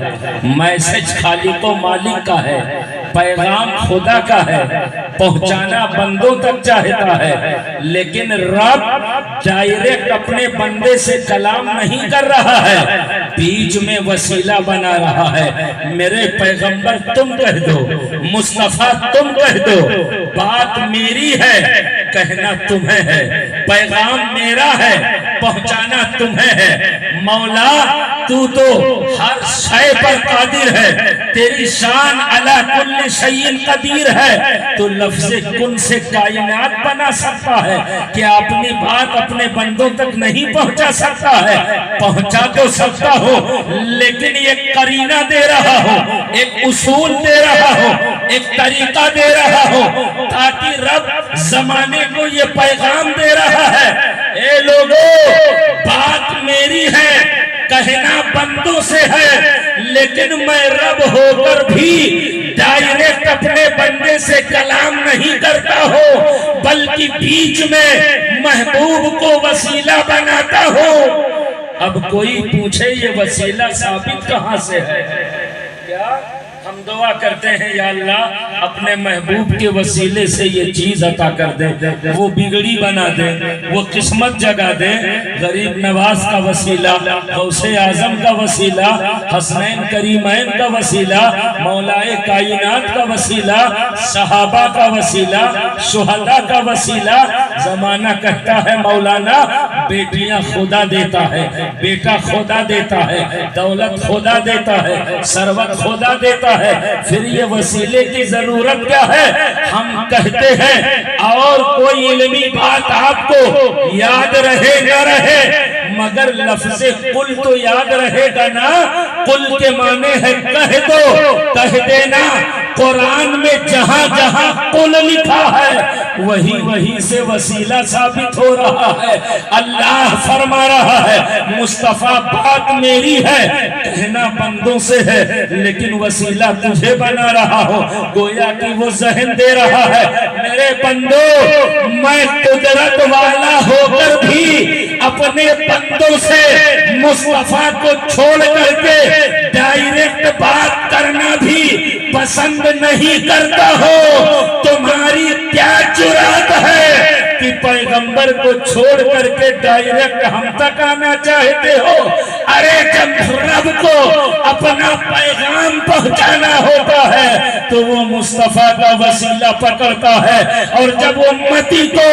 मैसेज खालिको मालिक का है, पैगाम खुदा का है, पहुंचाना बंदों तक चाहता है। लेकिन रब डायरेक्ट अपने बंदे से कलाम नहीं कर रहा है, बीच में वसीला बना रहा है। मेरे पैगंबर तुम कह दो, मुस्तफा तुम कह दो, बात मेरी है, कहना तुम्हें है, पैगाम मेरा है, पहुंचाना तुम्हें है। मौला तू तो हर शय पर कादिर है, तेरी शान अला कुल्ल शैइन कदीर है। तो लफ्ज़े कुन से कायनात बना सकता है कि अपनी बात अपने बंदों तक नहीं पहुंचा सकता है? पहुंचा तो सकता हो, लेकिन एक करीना दे रहा हो, एक उसूल दे रहा हो, एक तरीका दे रहा हो, ताकि रब जमाने को ये पैगाम दे रहा है, ए लोगों बात मेरी है, कहना बंदों से है, लेकिन मैं रब होकर भी डायरेक्ट अपने बंदे से कलाम नहीं करता हो, बल्कि बीच में महबूब को वसीला बनाता हो। अब कोई पूछे ये वसीला साबित कहां से है? क्या हम दुआ करते हैं या अल्लाह अपने महबूब के वसीले से ये चीज अता कर दे, वो बिगड़ी बना दे, वो किस्मत जगा दे। गरीब नवाज का वसीला, गौसे आजम का वसीला, हसनैन करीमैन का वसीला, मौलाए कायनात का वसीला, सहाबा का वसीला, शुहदा का वसीला। जमाना कहता है मौलाना बेटियां खुदा देता है, बेटा खुदा देता है, दौलत खुदा देता है, सरवत खुदा देता है, फिर ये वसीले की जरूरत क्या है? हम कहते हैं और कोई इल्मी बात आपको याद रहे न रहे, मगर लफ्ज़े कुल तो याद रहेगा ना। कुल के माने है कह दो, कह देना। कुरान में जहां जहां कुल लिखा है वही वही से वसीला साबित हो रहा है। अल्लाह फरमा रहा है मुस्तफा बात मेरी है, कहना बंदों से है, लेकिन वसीला तुझे बना रहा हो, गोया कि वो जहन दे रहा है मेरे बंदो मैं कुदरत वाला होकर भी अपने बंदों से मुस्तफा को छोड़ करके डायरेक्ट बात करना भी पसंद नहीं करता हो। तुम्हारी क्या जुर्रत है कि पैगंबर को छोड़ करके डायरेक्ट हम तक आना चाहते हो? अरे जब रब को अपना पैगाम पहुंचाना होता है तो वो मुस्तफा का वसीला पकड़ता है, और जब वो उम्मती को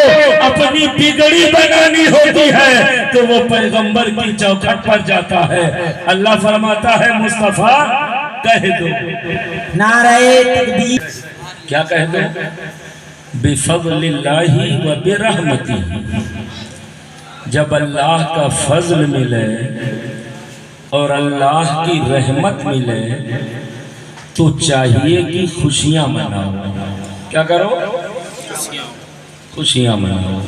अपनी बिगड़ी बनानी होती है तो वो पैगंबर की चौखट पर जाता है। अल्लाह फरमाता है मुस्तफा कह दो, नारे तकबीर, क्या कह दो? बिफज़लिल्लाहि व बिरहमतिही। जब अल्लाह का फजल मिले और अल्लाह की रहमत मिले तो चाहिए कि खुशियां मनाओ। क्या करो? खुशियां मनाओ।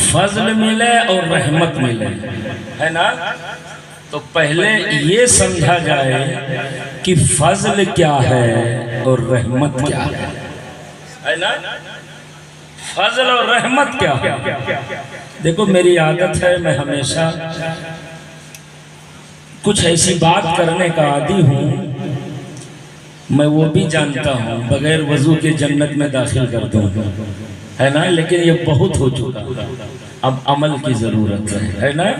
फजल मिले और रहमत मिले, है ना? तो पहले ये समझा जाए कि फजल क्या है और रहमत क्या है ना? फजल और रहमत क्या है? देखो मेरी आदत है, मैं हमेशा कुछ ऐसी बात करने का आदी हूँ, मैं वो भी जानता हूँ बगैर वजू के जन्नत में दाखिल कर दूँ, है ना? लेकिन ये बहुत हो चुका, अब अमल की जरूरत है ना?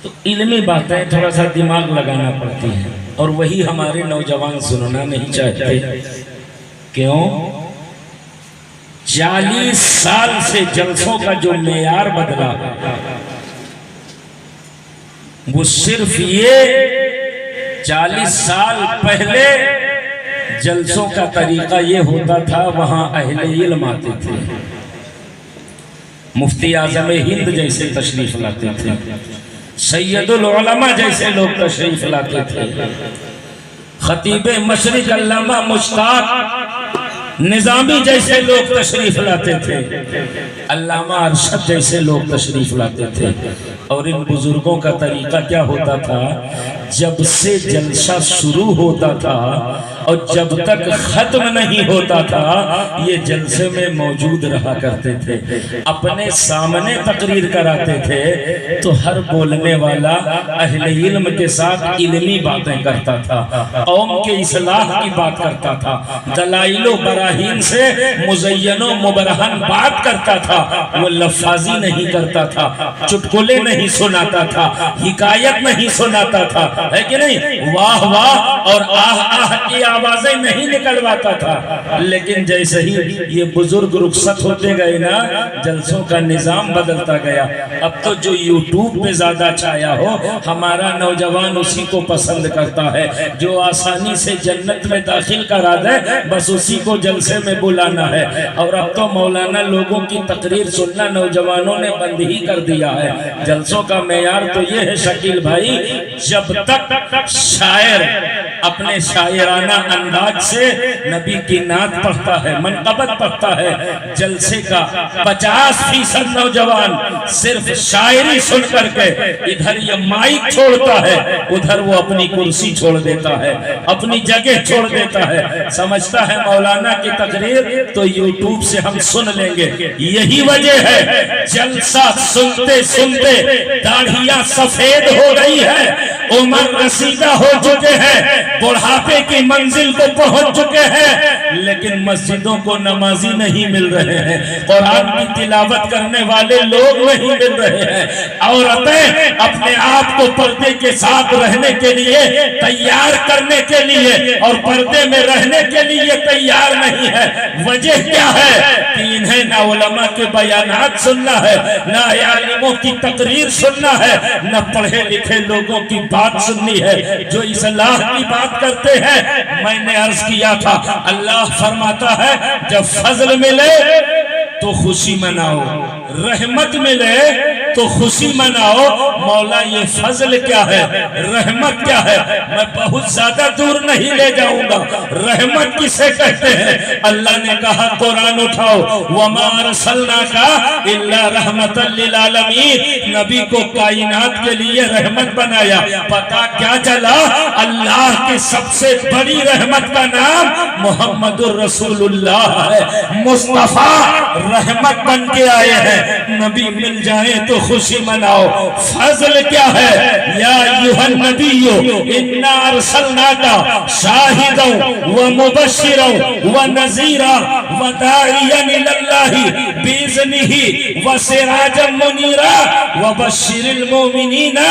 तो इल्मी बातें थोड़ा सा दिमाग लगाना पड़ती है, और वही हमारे नौजवान सुनना नहीं चाहते। क्यों? 40 साल से जलसों का जो मेयार बदला वो सिर्फ ये 40 साल पहले जलसों का तरीका ये होता था, वहां अहले इल्म आते थे, मुफ्ती आजम हिंद जैसे तशरीफ लाते थे, सैयदुल उलमा जैसे लोग तशरीफ लाते थे, खतीब मशरिक अल्लामा मुश्ताक निजामी जैसे लोग तशरीफ लाते थे, अल्लामा अरशद जैसे लोग तशरीफ लाते थे। और इन बुजुर्गों का तरीका क्या होता था? जब से जलसा शुरू होता था और जब तक खत्म नहीं होता था ये जलसे में मौजूद रहा करते थे। अपने सामने तकरीर कराते थे तो हर बोलने वाला अहले इल्म के साथ इल्मी बातें करता था, कौम के इस्लाह की बात करता था, दलाइलो बराहीन से मुज़य्यनो मुबरहन बात करता था। वो लफ्ज़ी नहीं करता था, चुटकुले नहीं सुनाता था, हिकायत नहीं सुनाता था, है कि नहीं? वाह वाह और आह आह की आवाजें नहीं निकलवाता था। लेकिन जैसे ही ये बुजुर्ग रुखसत होते गए ना, जलसों का निजाम बदलता गया। अब तो जो यूट्यूब पे ज्यादा छाया हो, हमारा नौजवान उसी को पसंद करता है। जो आसानी से जन्नत में दाखिल करा दे बस उसी को जलसे में बुलाना है। और अब तो मौलाना लोगों की तकरीर सुनना नौजवानों ने बंद ही कर दिया है। जलसों का मेयार तो ये है शकील भाई, जब तक शायर अपने शायराना अंदाज से नबी की नात पढ़ता है, मनक़बत पढ़ता है, जलसे का 50% नौजवान सिर्फ शायरी सुन करके इधर ये माइक छोड़ता है, उधर वो अपनी कुर्सी छोड़ देता है, अपनी जगह छोड़ देता है। समझता है मौलाना की तकरीर तो यूट्यूब से हम सुन लेंगे। यही वजह है जलसा सुनते सुनते दाढ़ियां सफेद हो गई है, उम्र रसीदा हो चुके हैं, बुढ़ापे की मंजिल को पहुंच चुके हैं, लेकिन मस्जिदों को नमाजी नहीं मिल रहे हैं, कुरान की तिलावत करने वाले लोग नहीं मिल रहे हैं। औरतें अपने आप को पर्दे के साथ रहने के लिए तैयार करने के लिए और पर्दे में रहने के लिए तैयार नहीं है। वजह क्या है कि इन्हें ना उलमा के बयानात सुनना है, ना आलिमों की तकरीर सुनना है, न पढ़े लिखे लोगों की बात सुननी है जो इस्लाह की बात करते हैं। मैंने अर्ज किया था, अल्लाह फरमाता है जब फजल मिले तो खुशी मनाओ, रहमत मिले तो खुशी मनाओ। मौला ये फजल क्या है, रहमत क्या है, मैं बहुत ज्यादा दूर नहीं ले जाऊंगा। रहमत किसे कहते हैं? अल्लाह ने कहा कुरान उठाओ, वमा अरसलनाका इल्ला रहमतल लिल आलमीन, नबी को कायनात के लिए रहमत बनाया। पता क्या चला? अल्लाह की सबसे बड़ी रहमत का नाम मोहम्मदुर रसूलुल्लाह है। मुस्तफा रहमत बन के आए हैं, नबी मिल जाए तो खुशी मनाओ। फजल क्या है? या अय्युहन नबिय्यु इन्ना अरसलनाका शाहिदन व मुबश्शिरन व नज़ीरा व दाइयन इलल्लाहि बिइज़निहि व सिराजन मुनीरा व बश्शिरिल मुमिनीना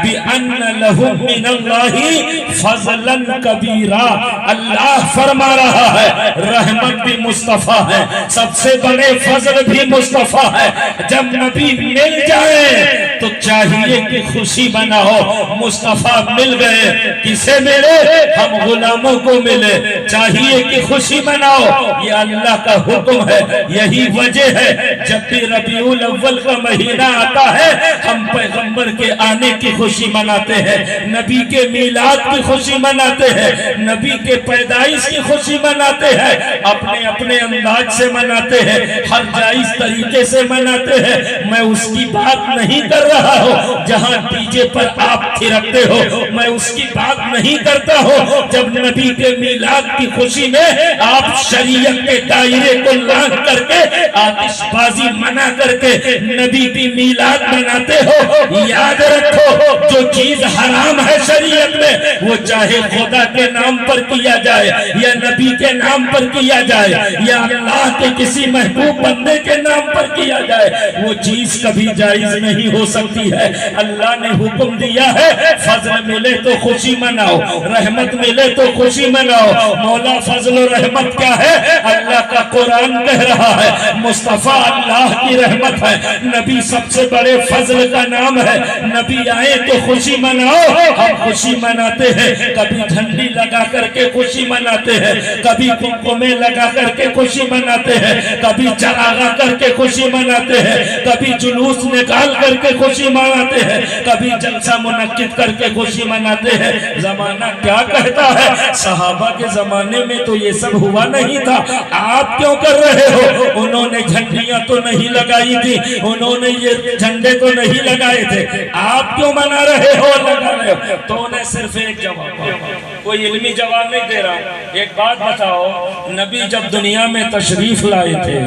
बिअन्न लहुम मिनल्लाहि फज़लन कबीरा। अल्लाह फरमा रहा है रहमत भी मुस्तफा है, सबसे बड़े फजल भी मुस्तफा है। जब नबी मिल जाए तो चाहिए कि खुशी मनाओ। मुस्तफा मिल गए, किसे मिले? हम गुलामों को मिले, चाहिए कि खुशी मनाओ। ये अल्लाह का हुक्म है। यही वजह है जब भी रबीउल अव्वल का महीना आता है हम पैगंबर के आने की खुशी मनाते हैं, नबी के मीलाद की खुशी मनाते हैं, नबी के पैदाइश की खुशी मनाते हैं, अपने अपने अंदाज से मनाते हैं, हर जायज तरीके से मनाते हैं। मैं उसकी बात नहीं कर रहा हूँ जहाँ डीजे पर आप थिरकते हो, मैं उसकी बात नहीं करता हूँ जब नबी के मीलाद की खुशी में आप शरीयत के दायरे को लांघ करके आतिशबाजी मना करके नबी की मीलाद मनाते हो। याद रखो जो चीज हराम है शरीयत में वो चाहे खुदा के नाम पर किया जाए या नबी के नाम पर किया जाए या अल्लाह के किसी महबूब बंदे के नाम पर किया जाए, वो चीज कभी जायज नहीं हो सकती है। अल्लाह ने हुक्म दिया है फजल मिले तो खुशी मनाओ, रहमत मिले तो खुशी मनाओ। मौला फजल और रहमत क्या है? अल्लाह का कुरान कह रहा है मुस्तफा अल्लाह की रहमत है, नबी सबसे बड़े फजल का नाम है। नबी आए तो खुशी मनाओ। हम खुशी मनाते हैं, कभी झंडी लगा करके खुशी मनाते हैं, कभी कुमकुमे लगा करके खुशी मनाते हैं, कभी चरागा करके खुशी मनाते हैं, कभी जुलूस निकाल करके खुशी मनाते हैं, कभी जलसा मुनक्किद करके खुशी मनाते हैं। जमाना क्या कहता है? सहाबा के जमाने में तो ये सब हुआ नहीं था, आप क्यों कर रहे हो? उन्होंने झंडियां तो नहीं लगाई थी, उन्होंने ये झंडे तो नहीं लगाए थे, आप क्यों मना रहे रहे हो लगा रहे हो। तो उन्हें सिर्फ एक जवाब, कोई इल्मी जवाब नहीं दे रहा हूं, एक बात बताओ, नबी जब दुनिया में तशरीफ लाए थे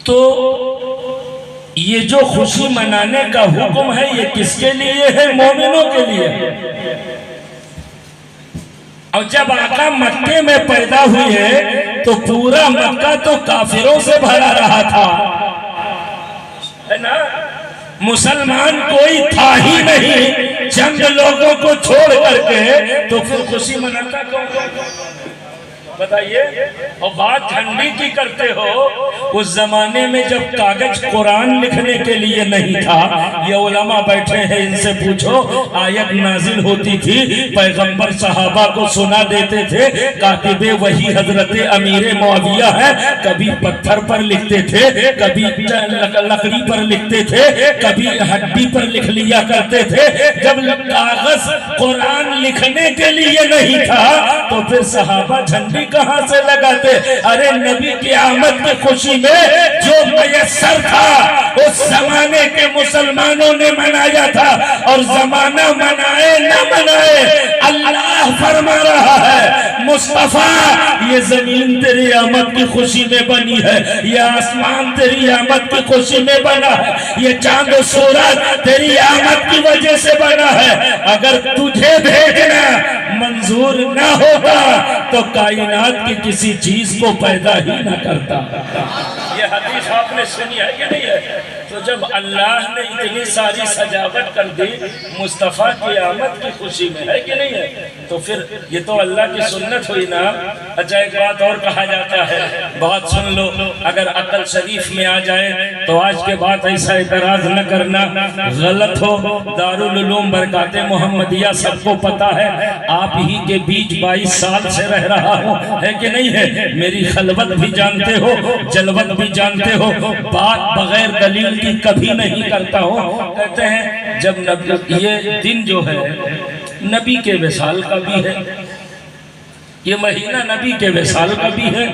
तो ये जो खुशी मनाने का हुक्म है ये किसके लिए है? मोमिनों के लिए। और जब आका मक्के में पैदा हुए तो पूरा मक्का तो काफिरों से भरा रहा था, है ना? मुसलमान कोई था ही नहीं, चंद लोगों को छोड़ करके, तो फिर खुशी मनाता कौन? बताइए। और बात झंडी की करते हो, उस जमाने में जब कागज कुरान लिखने के लिए नहीं था, ये उलमा बैठे हैं इनसे पूछो, आयत नाजिल होती थी, पैगंबर सहाबा को सुना देते थे, कातिबे वही हजरत अमीर मुआविया है, कभी पत्थर पर लिखते थे, कभी लकड़ी पर लिखते थे, कभी हड्डी पर लिख लिया करते थे। जब कागज कुरान लिखने के लिए नहीं था तो फिर सहाबा झंडी कहां से लगाते? अरे नबी की आमद की खुशी में जो मयसर था उस जमाने के मुसलमानों ने मनाया था, और जमाना मनाए न मनाए अल्लाह फरमा रहा है, मुस्तफा ये जमीन तेरी आमद की खुशी में बनी है, ये आसमान तेरी आमद की खुशी में बना है, ये चांद और सूरज तेरी आमद की वजह से बना है। अगर तुझे भेजना मंजूर ना होता तो कायनात की किसी चीज को पैदा ही ना करता। ये हदीस आपने सुनी है कि नहीं है? तो जब अल्लाह ने इतनी सारी सजावट कर दी मुस्तफ़ा की आमद की खुशी में, है कि नहीं है? तो फिर ये तो अल्लाह की सुन्नत हुई ना। अच्छा, एक बात और कहा जाता है, बहुत सुन लो, अगर अकल शरीफ में आ जाए तो आज के बाद ऐसा इतराज न करना, गलत हो। दारुल उलूम बरकाते मोहम्मदिया सबको पता है, आप ही के बीच 22 साल से रह रहा हूँ, है कि नहीं है? मेरी खलवत भी जानते हो, जलवत भी जानते हो, बात बगैर दलील की कभी नहीं करता हूँ। कहते हैं जब नबी, ये दिन जो है नबी के विसाल का भी है, ये महीना नबी के विसाल का भी है,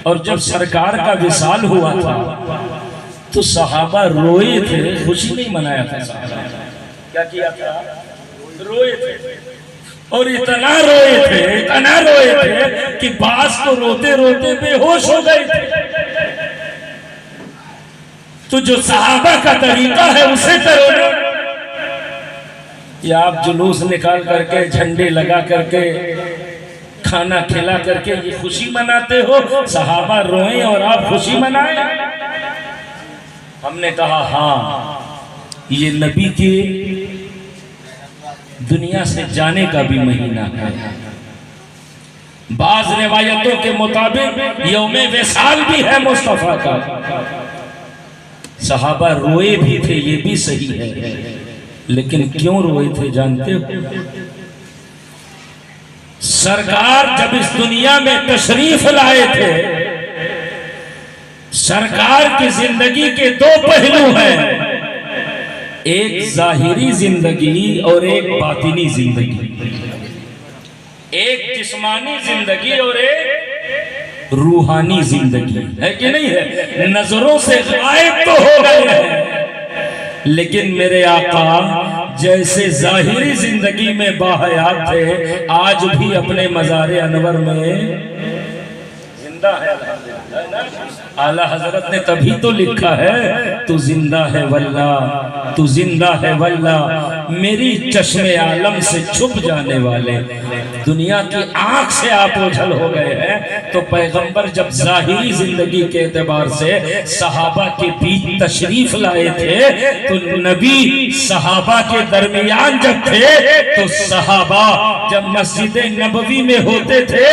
और जब सरकार का विसाल हुआ था तो सहाबा रोए थे, खुशी नहीं मनाया था। क्या किया था? रोए थे, और इतना रोए थे कि बास तो रोते रोते बेहोश हो गए थे। तो जो सहाबा का तरीका है उसे करो ना, या आप जुलूस निकाल करके, झंडे लगा करके, खाना खिला करके ये खुशी मनाते हो? सहाबा रोए और आप खुशी मनाए? हमने कहा हाँ, ये नबी के दुनिया से जाने का भी महीना है। बाज रिवायतों के मुताबिक यौमे विसाल भी है मुस्तफा का। सहाबा रोए भी थे, ये भी सही है, लेकिन क्यों रोए थे जानते हो? सरकार जब इस दुनिया में तशरीफ लाए थे, सरकार की जिंदगी के दो पहलू हैं, एक जाहिरी जिंदगी और एक बातिनी जिंदगी, एक जिस्मानी जिंदगी और एक रूहानी जिंदगी, है कि नहीं है? नजरों से गायब तो हो गए हैं, लेकिन मेरे आका जैसे जाहिरी जिंदगी में बाहयात थे, आज भी अपने मज़ारे अनवर में जिंदा है। आला हजरत ने तभी तो लिखा है, तू जिंदा है वल्ला, तू जिंदा है वल्ला, मेरी चश्मे आलम से छुप जाने वाले। दुनिया की आंख से आप ओझल हो गए हैं। तो पैगंबर जब जाहिरी जिंदगी के एतबार से सहाबा के बीच तशरीफ लाए थे, तो नबी सहाबा के दरमियान जब थे, तो सहाबा जब मस्जिद नबवी में होते थे,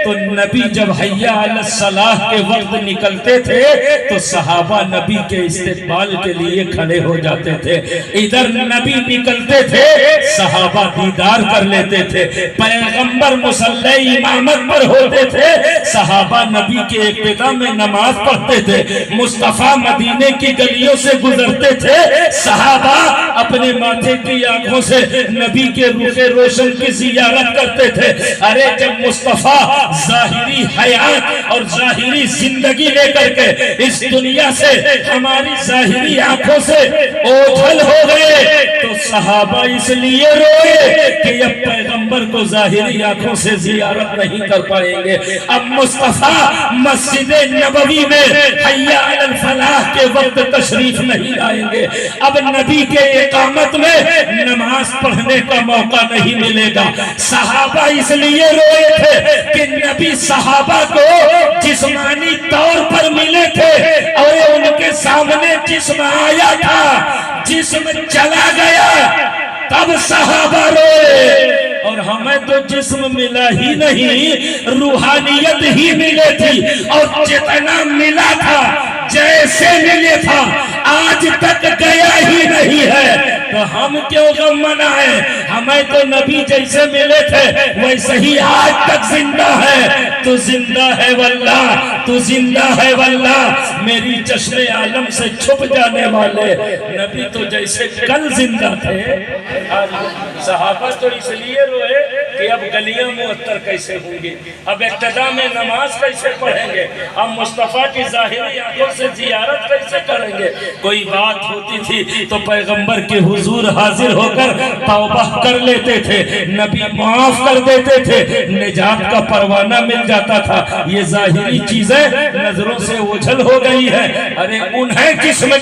तो नबी जब हैया अला सलाह के वक्त निकलते थे, तो सहाबा नबी के इस्तेकबाल के लिए खड़े हो जाते थे। इधर नबी निकलते थे, सहाबा दीदार कर लेते थे। पैगंबर पैगंबर मुसल्ले इमामत पर होते थे, सहाबा नबी के इक्तिदा में नमाज पढ़ते थे। मुस्तफा मदीने की गलियों से गुजरते थे, सहाबा अपने माथे की आंखों से नबी के रूखे रोशन की जियारत करते थे। अरे जब मुस्तफा जाहिरी हयात और जाहिरी जिंदगी लेकर के इस दुनिया से हमारी जाहिरी आंखों से ओझल हो गए तो सहाबा इसलिए रोए कि अब पैगंबर को जाहिरी आंखों से जियारत नहीं कर पाएंगे। अब मुस्तफा मस्जिद नबवी में हय्या अलल फलाह के वक्त तशरीफ नहीं लाएंगे। अब नबी के इकामत में नमाज पढ़ने का मौका नहीं मिलेगा। सहाबा इसलिए रोए थे कि नबी सहाबा को जिस्मानी तौर पर मिले थे और उनके सामने जिस्म आया था, जिस्म चला गया, तब सहाबा रोए। और हमें तो जिस्म मिला ही नहीं, रूहानियत ही मिली थी और जितना मिला था, जैसे मिले था, आज तक गया ही नहीं है। तो हम क्यों गम मनाए? हमें तो नबी जैसे मिले थे वैसे ही आज तक जिंदा है। तू जिंदा है वल्लाह, तू जिंदा है वल्लाह। मेरी चश्मे आलम से छुप जाने वाले नबी तो जैसे कल जिंदा थे। सहाबा तो इसलिए रोए कि अब गलियां मुअत्तर कैसे होंगी, अब इक्तिदा में नमाज कैसे पढ़ेंगे, अब मुस्तफा की जाहिरी आंखों से जियारत कैसे करेंगे। कोई बात होती थी तो पैगंबर के हुजूर हाजिर होकर तौबा कर लेते थे, नबी माफ कर देते थे, निजात का परवाना मिल जाता था। ये जाहिरी चीजें नजरों से ओझल हो गई है। अरे उन्हें किस्मत